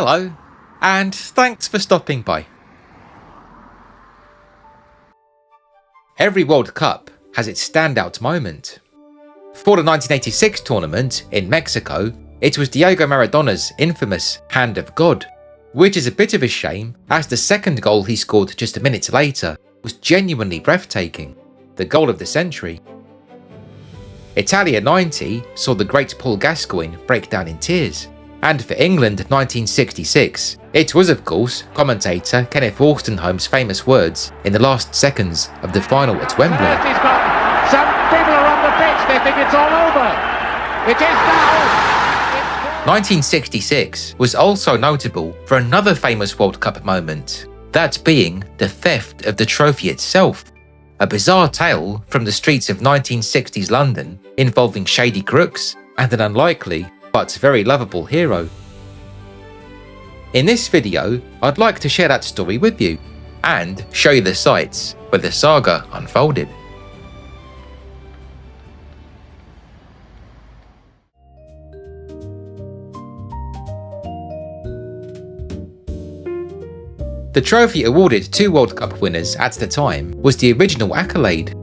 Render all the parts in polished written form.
Hello, and thanks for stopping by. Every World Cup has its standout moment. For the 1986 tournament in Mexico, it was Diego Maradona's infamous Hand of God, which is a bit of a shame as the second goal he scored just a minute later was genuinely breathtaking, the goal of the century. Italia 90 saw the great Paul Gascoigne break down in tears, and for England 1966, it was of course commentator Kenneth Wolstenholme's famous words in the last seconds of the final at Wembley. Some people are on the pitch, they think it's all over. It is now. 1966 was also notable for another famous World Cup moment, that being the theft of the trophy itself. A bizarre tale from the streets of 1960s London involving shady crooks and an unlikely but very lovable hero. In this video, I'd like to share that story with you and show you the sites where the saga unfolded. The trophy awarded to World Cup winners at the time was the original accolade,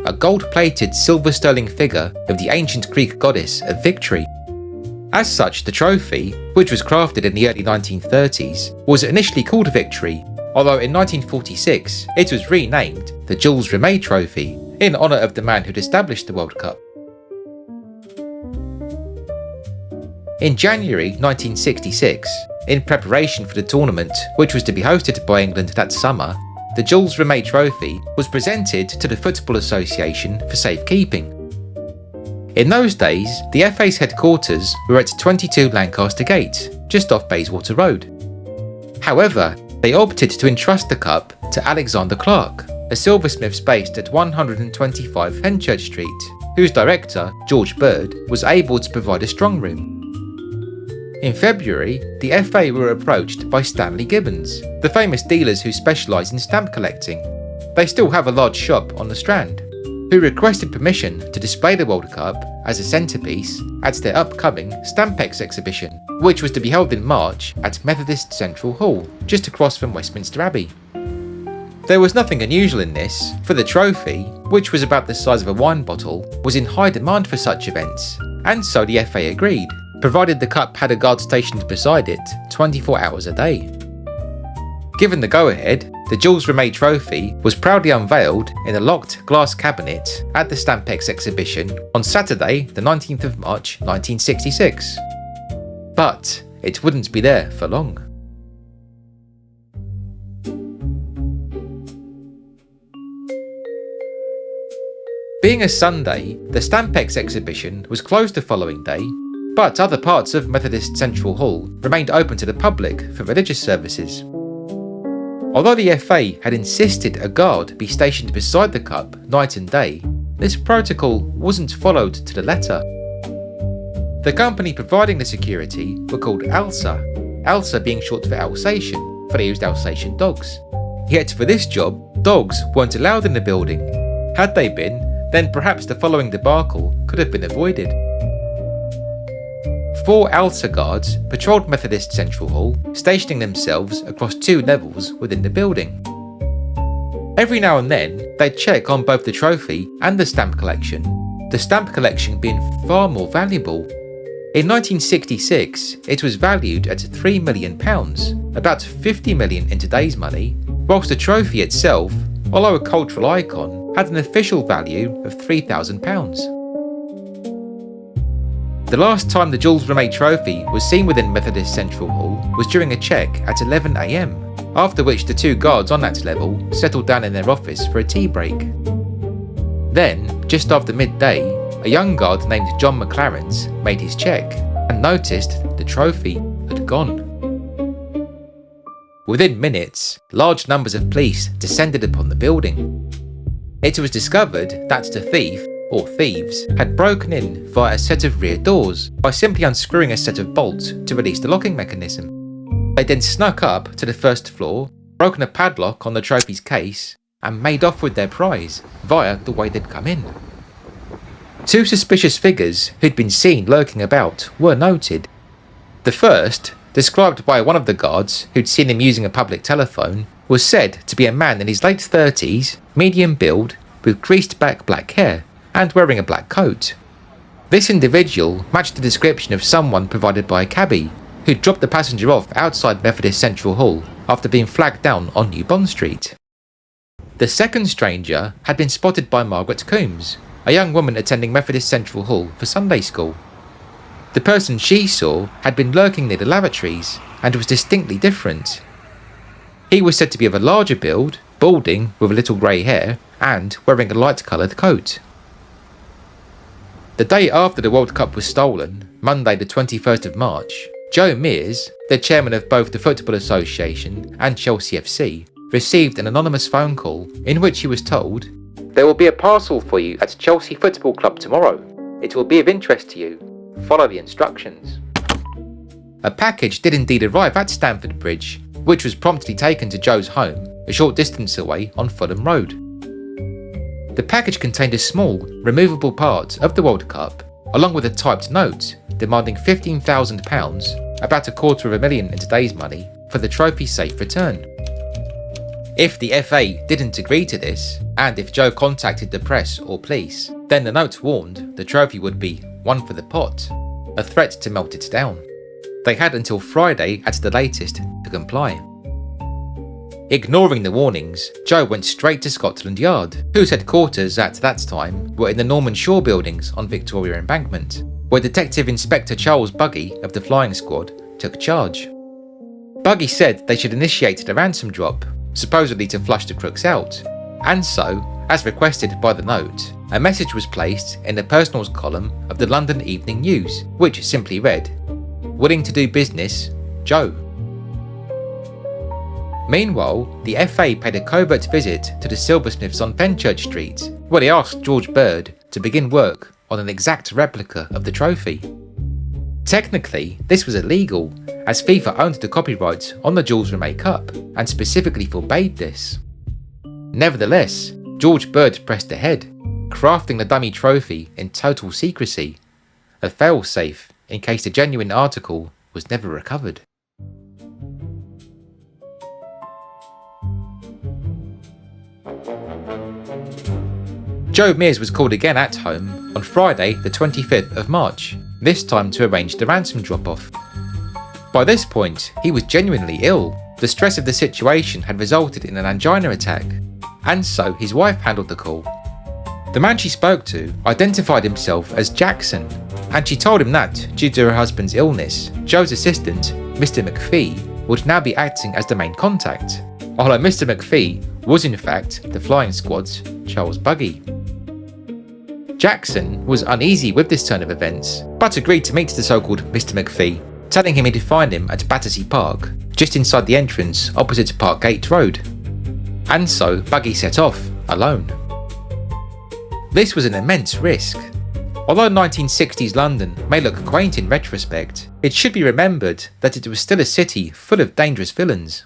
a gold-plated silver sterling figure of the ancient Greek goddess of victory. As such, the trophy, which was crafted in the early 1930s, was initially called Victory, although in 1946 it was renamed the Jules Rimet Trophy in honour of the man who'd established the World Cup. In January 1966, in preparation for the tournament, which was to be hosted by England that summer, the Jules Rimet Trophy was presented to the Football Association for safekeeping. In those days, the FA's headquarters were at 22 Lancaster Gate, just off Bayswater Road. However, they opted to entrust the cup to Alexander Clark, a silversmith based at 125 Fenchurch Street, whose director, George Bird, was able to provide a strong room. In February, the FA were approached by Stanley Gibbons, the famous dealers who specialise in stamp collecting. They still have a large shop on the Strand, who requested permission to display the World Cup as a centrepiece at their upcoming Stampex exhibition, which was to be held in March at Methodist Central Hall, just across from Westminster Abbey. There was nothing unusual in this, for the trophy, which was about the size of a wine bottle, was in high demand for such events, and so the FA agreed, provided the cup had a guard stationed beside it 24 hours a day. Given the go-ahead, the Jules Rimet Trophy was proudly unveiled in a locked glass cabinet at the Stampex exhibition on Saturday, the 19th of March 1966. But it wouldn't be there for long. Being a Sunday, the Stampex exhibition was closed the following day, but other parts of Methodist Central Hall remained open to the public for religious services. Although the FA had insisted a guard be stationed beside the cup night and day, this protocol wasn't followed to the letter. The company providing the security were called ALSA, ALSA being short for Alsatian, for they used Alsatian dogs. Yet for this job, dogs weren't allowed in the building. Had they been, then perhaps the following debacle could have been avoided. 4 ALSA guards patrolled Methodist Central Hall, stationing themselves across 2 levels within the building. Every now and then, they'd check on both the trophy and the stamp collection being far more valuable. In 1966, it was valued at £3 million, about 50 million in today's money, whilst the trophy itself, although a cultural icon, had an official value of £3,000. The last time the Jules Rimet Trophy was seen within Methodist Central Hall was during a check at 11 AM, after which the 2 guards on that level settled down in their office for a tea break. Then, just after midday, a young guard named John McLarens made his check and noticed the trophy had gone. Within minutes, large numbers of police descended upon the building. It was discovered that the thief, or thieves, had broken in via a set of rear doors by simply unscrewing a set of bolts to release the locking mechanism. They then snuck up to the first floor, broken a padlock on the trophy's case, and made off with their prize via the way they'd come in. 2 suspicious figures who'd been seen lurking about were noted. The first, described by one of the guards who'd seen him using a public telephone, was said to be a man in his late 30s, medium build, with creased back black hair, and wearing a black coat. This individual matched the description of someone provided by a cabbie, who dropped the passenger off outside Methodist Central Hall after being flagged down on New Bond Street. The second stranger had been spotted by Margaret Coombs, a young woman attending Methodist Central Hall for Sunday school. The person she saw had been lurking near the lavatories and was distinctly different. He was said to be of a larger build, balding with a little grey hair, and wearing a light-coloured coat. The day after the World Cup was stolen, Monday the 21st of March, Joe Mears, the chairman of both the Football Association and Chelsea FC, received an anonymous phone call in which he was told, "There will be a parcel for you at Chelsea Football Club tomorrow. It will be of interest to you. Follow the instructions." A package did indeed arrive at Stamford Bridge, which was promptly taken to Joe's home, a short distance away on Fulham Road. The package contained a small, removable part of the World Cup, along with a typed note demanding £15,000, about $250,000 in today's money, for the trophy's safe return. If the FA didn't agree to this, and if Joe contacted the press or police, then the note warned the trophy would be one for the pot, a threat to melt it down. They had until Friday at the latest to comply. Ignoring the warnings, Joe went straight to Scotland Yard, whose headquarters at that time were in the Norman Shaw buildings on Victoria Embankment, where Detective Inspector Charles Buggy of the flying squad took charge. Buggy said they should initiate the ransom drop, supposedly to flush the crooks out, and so, as requested by the note, a message was placed in the personals column of the London Evening News, which simply read, "Willing to do business, Joe." Meanwhile, the FA paid a covert visit to the silversmiths on Fenchurch Street, where they asked George Bird to begin work on an exact replica of the trophy. Technically, this was illegal, as FIFA owned the copyright on the Jules Rimet Cup and specifically forbade this. Nevertheless, George Bird pressed ahead, crafting the dummy trophy in total secrecy, a fail-safe in case the genuine article was never recovered. Joe Mears was called again at home on Friday the 25th of March, this time to arrange the ransom drop-off. By this point, he was genuinely ill. The stress of the situation had resulted in an angina attack, and so his wife handled the call. The man she spoke to identified himself as Jackson, and she told him that, due to her husband's illness, Joe's assistant, Mr. McPhee, would now be acting as the main contact, although Mr. McPhee was in fact the flying squad's Charles Buggy. Jackson was uneasy with this turn of events, but agreed to meet the so-called Mr. McPhee, telling him he'd find him at Battersea Park, just inside the entrance opposite Park Gate Road. And so Buggy set off, alone. This was an immense risk. Although 1960s London may look quaint in retrospect, it should be remembered that it was still a city full of dangerous villains.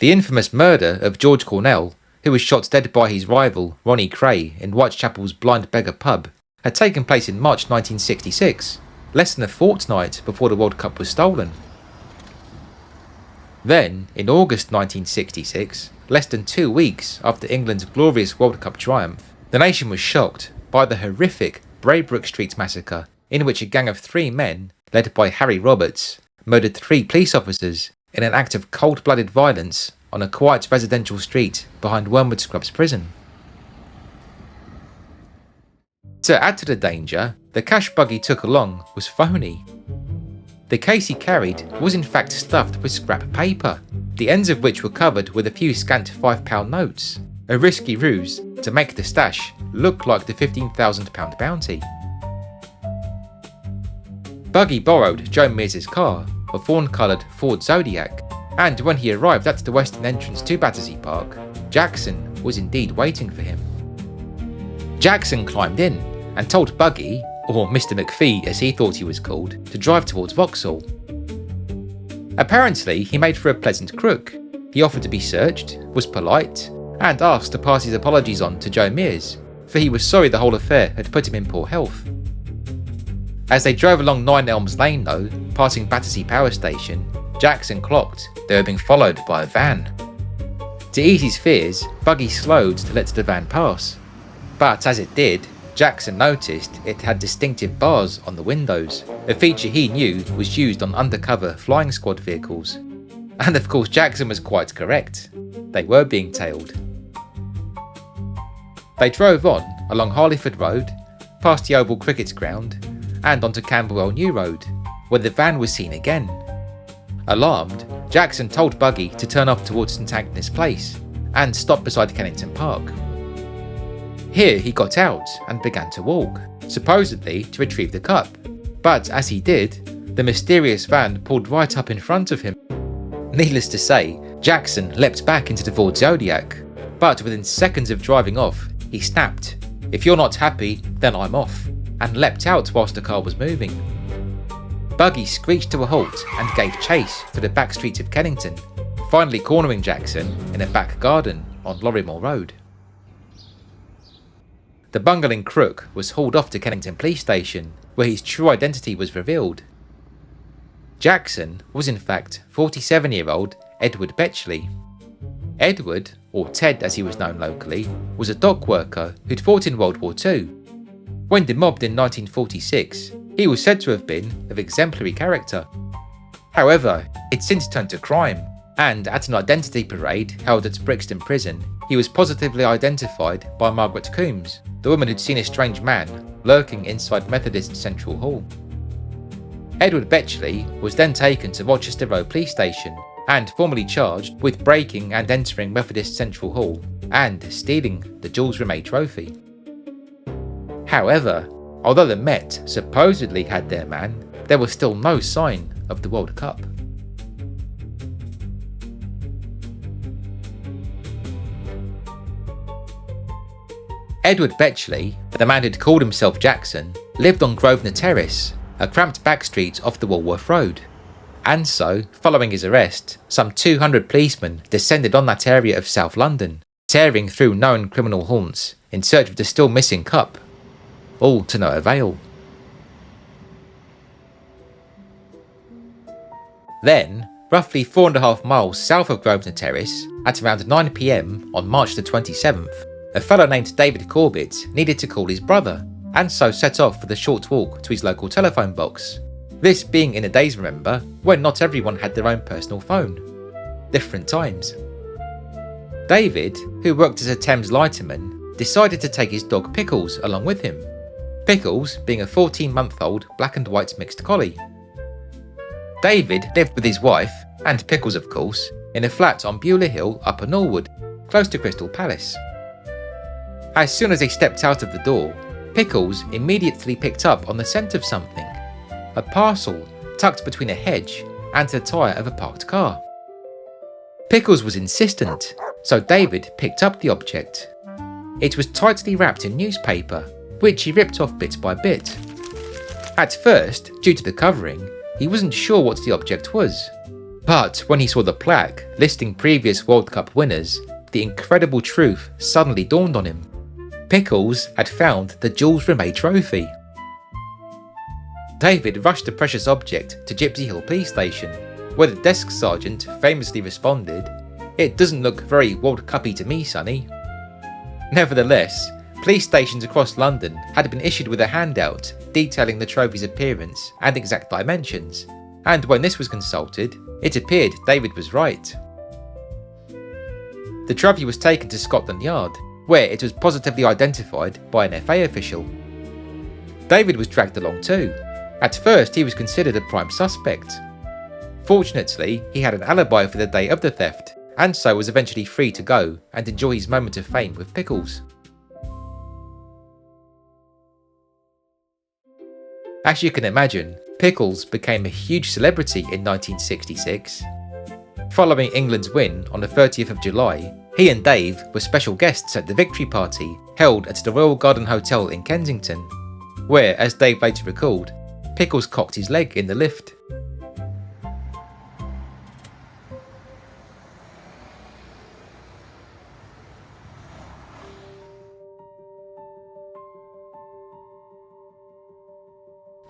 The infamous murder of George Cornell, who was shot dead by his rival Ronnie Cray in Whitechapel's Blind Beggar pub, had taken place in March 1966, less than a fortnight before the World Cup was stolen. Then, in August 1966, less than 2 weeks after England's glorious World Cup triumph, the nation was shocked by the horrific Braybrook Street massacre, in which a gang of 3 men, led by Harry Roberts, murdered 3 police officers in an act of cold-blooded violence on a quiet residential street behind Wormwood Scrubs prison. To add to the danger, the cash bug he took along was phony. The case he carried was in fact stuffed with scrap paper, the ends of which were covered with a few scant £5 notes, a risky ruse to make the stash look like the £15,000 bounty. Buggy borrowed Joe Mears' car, a fawn-coloured Ford Zodiac, and when he arrived at the western entrance to Battersea Park, Jackson was indeed waiting for him. Jackson climbed in and told Buggy, or Mr. McPhee as he thought he was called, to drive towards Vauxhall. Apparently, he made for a pleasant crook. He offered to be searched, was polite, and asked to pass his apologies on to Joe Mears, for he was sorry the whole affair had put him in poor health. As they drove along 9 Elms Lane though, passing Battersea Power Station, Jackson clocked they were being followed by a van. To ease his fears, Buggy slowed to let the van pass. But as it did, Jackson noticed it had distinctive bars on the windows, a feature he knew was used on undercover flying squad vehicles. And of course Jackson was quite correct. They were being tailed. They drove on along Harleyford Road, past the Oval Cricket Ground, and onto Camberwell New Road, where the van was seen again. Alarmed, Jackson told Buggy to turn off towards St Agnes Place and stop beside Kennington Park. Here he got out and began to walk, supposedly to retrieve the cup, but as he did, the mysterious van pulled right up in front of him. Needless to say, Jackson leapt back into the Ford Zodiac, but within seconds of driving off, he snapped, "If you're not happy, then I'm off," and leapt out whilst the car was moving. Buggy screeched to a halt and gave chase through the back streets of Kennington, finally cornering Jackson in a back garden on Lorrimore Road. The bungling crook was hauled off to Kennington Police Station, where his true identity was revealed. Jackson was in fact 47-year-old Edward Betchley. Edward, or Ted as he was known locally, was a dock worker who'd fought in World War II. When demobbed in 1946, he was said to have been of exemplary character. However, it since turned to crime, and at an identity parade held at Brixton Prison, he was positively identified by Margaret Coombs, the woman who'd seen a strange man lurking inside Methodist Central Hall. Edward Betchley was then taken to Rochester Road Police Station and formally charged with breaking and entering Methodist Central Hall and stealing the Jules Rimet Trophy. However, although the Met supposedly had their man, there was still no sign of the World Cup. Edward Betchley, the man who'd called himself Jackson, lived on Grosvenor Terrace, a cramped back street off the Walworth Road. And so, following his arrest, some 200 policemen descended on that area of South London, tearing through known criminal haunts in search of the still missing cup. All to no avail. Then, roughly 4.5 miles south of Grosvenor Terrace, at around 9 PM on March the 27th, a fellow named David Corbett needed to call his brother, and so set off for the short walk to his local telephone box. This being in the days, remember, when not everyone had their own personal phone. Different times. David, who worked as a Thames lighterman, decided to take his dog Pickles along with him. Pickles being a 14-month-old black and white mixed collie. David lived with his wife, and Pickles of course, in a flat on Beulah Hill, Upper Norwood, close to Crystal Palace. As soon as they stepped out of the door, Pickles immediately picked up on the scent of something. A parcel tucked between a hedge and the tyre of a parked car. Pickles was insistent, so David picked up the object. It was tightly wrapped in newspaper, which he ripped off bit by bit. At first, due to the covering, he wasn't sure what the object was. But when he saw the plaque listing previous World Cup winners, the incredible truth suddenly dawned on him. Pickles had found the Jules Rimet Trophy. David rushed the precious object to Gypsy Hill Police Station, where the desk sergeant famously responded, "It doesn't look very World Cuppy to me, sonny." Nevertheless, police stations across London had been issued with a handout detailing the trophy's appearance and exact dimensions, and when this was consulted, it appeared David was right. The trophy was taken to Scotland Yard, where it was positively identified by an FA official. David was dragged along too. At first he was considered a prime suspect. Fortunately, he had an alibi for the day of the theft, and so was eventually free to go and enjoy his moment of fame with Pickles. As you can imagine, Pickles became a huge celebrity in 1966. Following England's win on the 30th of July, he and Dave were special guests at the victory party held at the Royal Garden Hotel in Kensington, where, as Dave later recalled, Pickles cocked his leg in the lift.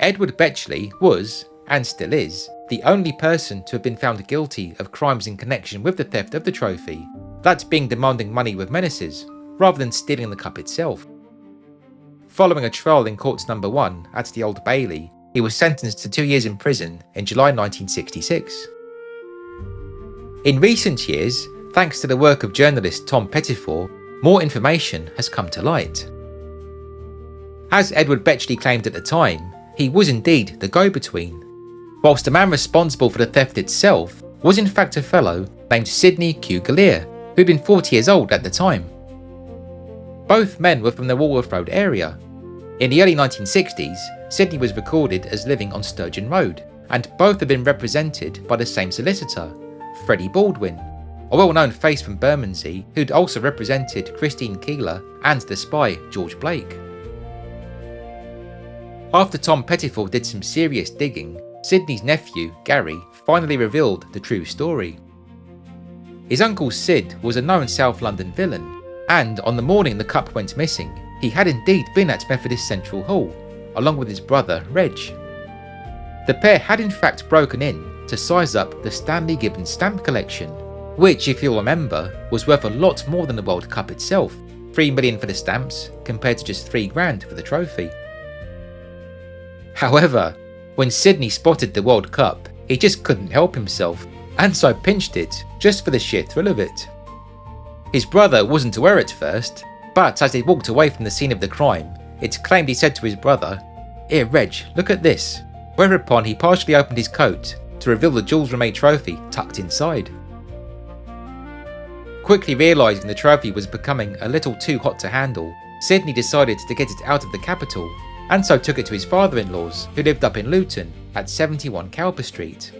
Edward Betchley was, and still is, the only person to have been found guilty of crimes in connection with the theft of the trophy, that being demanding money with menaces, rather than stealing the cup itself. Following a trial in Courts No. 1 at the Old Bailey, he was sentenced to 2 years in prison in July 1966. In recent years, thanks to the work of journalist Tom Pettifor, more information has come to light. As Edward Betchley claimed at the time, he was indeed the go-between, whilst the man responsible for the theft itself was in fact a fellow named Sidney Q. Gallier, who'd been 40 years old at the time. Both men were from the Walworth Road area. In the early 1960s, Sidney was recorded as living on Sturgeon Road, and both had been represented by the same solicitor, Freddie Baldwin, a well-known face from Bermondsey who'd also represented Christine Keeler and the spy George Blake. After Tom Pettifor did some serious digging, Sidney's nephew, Gary, finally revealed the true story. His uncle Sid was a known South London villain, and on the morning the cup went missing, he had indeed been at Methodist Central Hall, along with his brother Reg. The pair had in fact broken in to size up the Stanley Gibbons stamp collection, which, if you'll remember, was worth a lot more than the World Cup itself, $3 million for the stamps compared to just $3 grand for the trophy. However, when Sidney spotted the World Cup, he just couldn't help himself, and so pinched it just for the sheer thrill of it. His brother wasn't aware at first, but as they walked away from the scene of the crime, it's claimed he said to his brother, "Here Reg, look at this," whereupon he partially opened his coat to reveal the Jules Rimet Trophy tucked inside. Quickly realising the trophy was becoming a little too hot to handle, Sidney decided to get it out of the capital, and so took it to his father-in-law's, who lived up in Luton at 71 Cowper Street.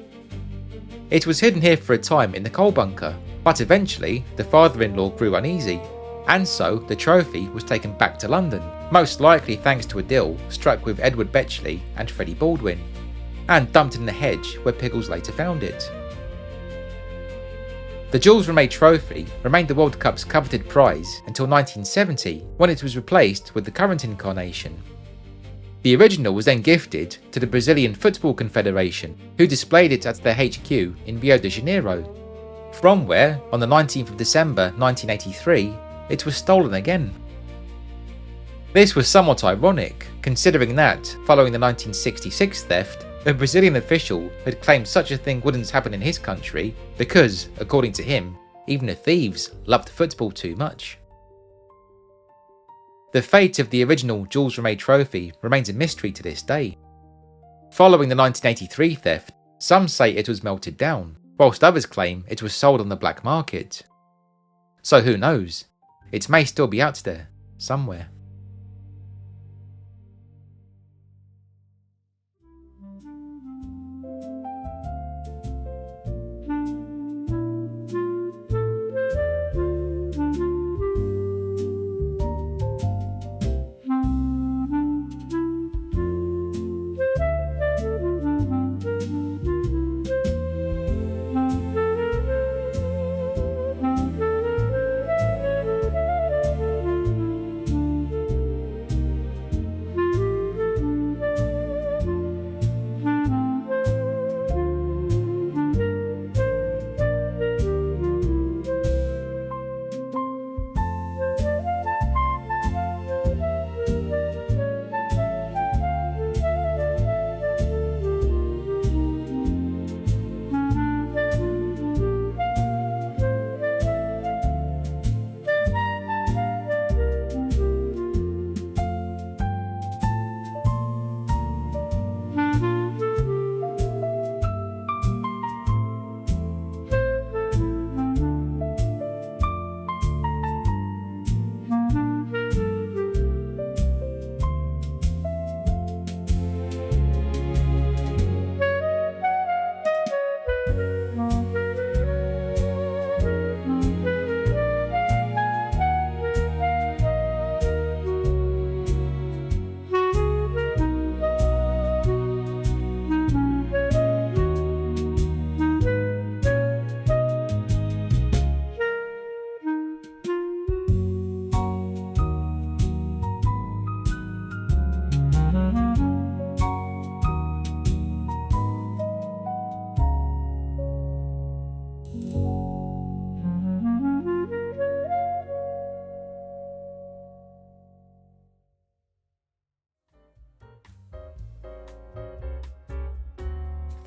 It was hidden here for a time in the coal bunker, but eventually the father-in-law grew uneasy, and so the trophy was taken back to London, most likely thanks to a deal struck with Edward Betchley and Freddie Baldwin, and dumped in the hedge where Pickles later found it. The Jules Rimet Trophy remained the World Cup's coveted prize until 1970, when it was replaced with the current incarnation. The original was then gifted to the Brazilian Football Confederation, who displayed it at their HQ in Rio de Janeiro, from where, on the 19th of December 1983, it was stolen again. This was somewhat ironic, considering that, following the 1966 theft, a Brazilian official had claimed such a thing wouldn't happen in his country because, according to him, even the thieves loved football too much. The fate of the original Jules Rimet Trophy remains a mystery to this day. Following the 1983 theft, some say it was melted down, whilst others claim it was sold on the black market. So who knows? It may still be out there, somewhere.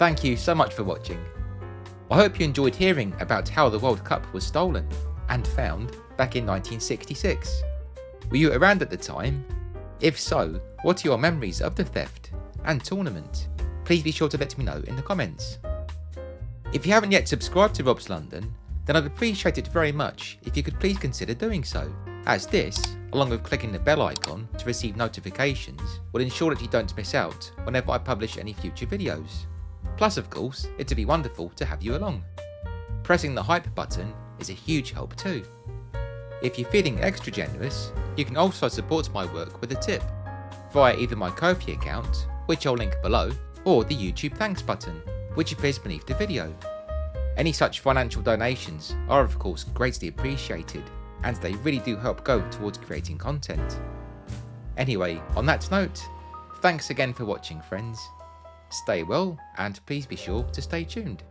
Thank you so much for watching. I hope you enjoyed hearing about how the World Cup was stolen and found back in 1966. Were you around at the time? If so, what are your memories of the theft and tournament? Please be sure to let me know in the comments. If you haven't yet subscribed to Rob's London, then I'd appreciate it very much if you could please consider doing so, as this, along with clicking the bell icon to receive notifications, will ensure that you don't miss out whenever I publish any future videos. Plus, of course, it'd be wonderful to have you along. Pressing the hype button is a huge help too. If you're feeling extra generous, you can also support my work with a tip, via either my Ko-fi account, which I'll link below, or the YouTube thanks button, which appears beneath the video. Any such financial donations are of course greatly appreciated, and they really do help go towards creating content. Anyway, on that note, thanks again for watching friends. Stay well, and please be sure to stay tuned.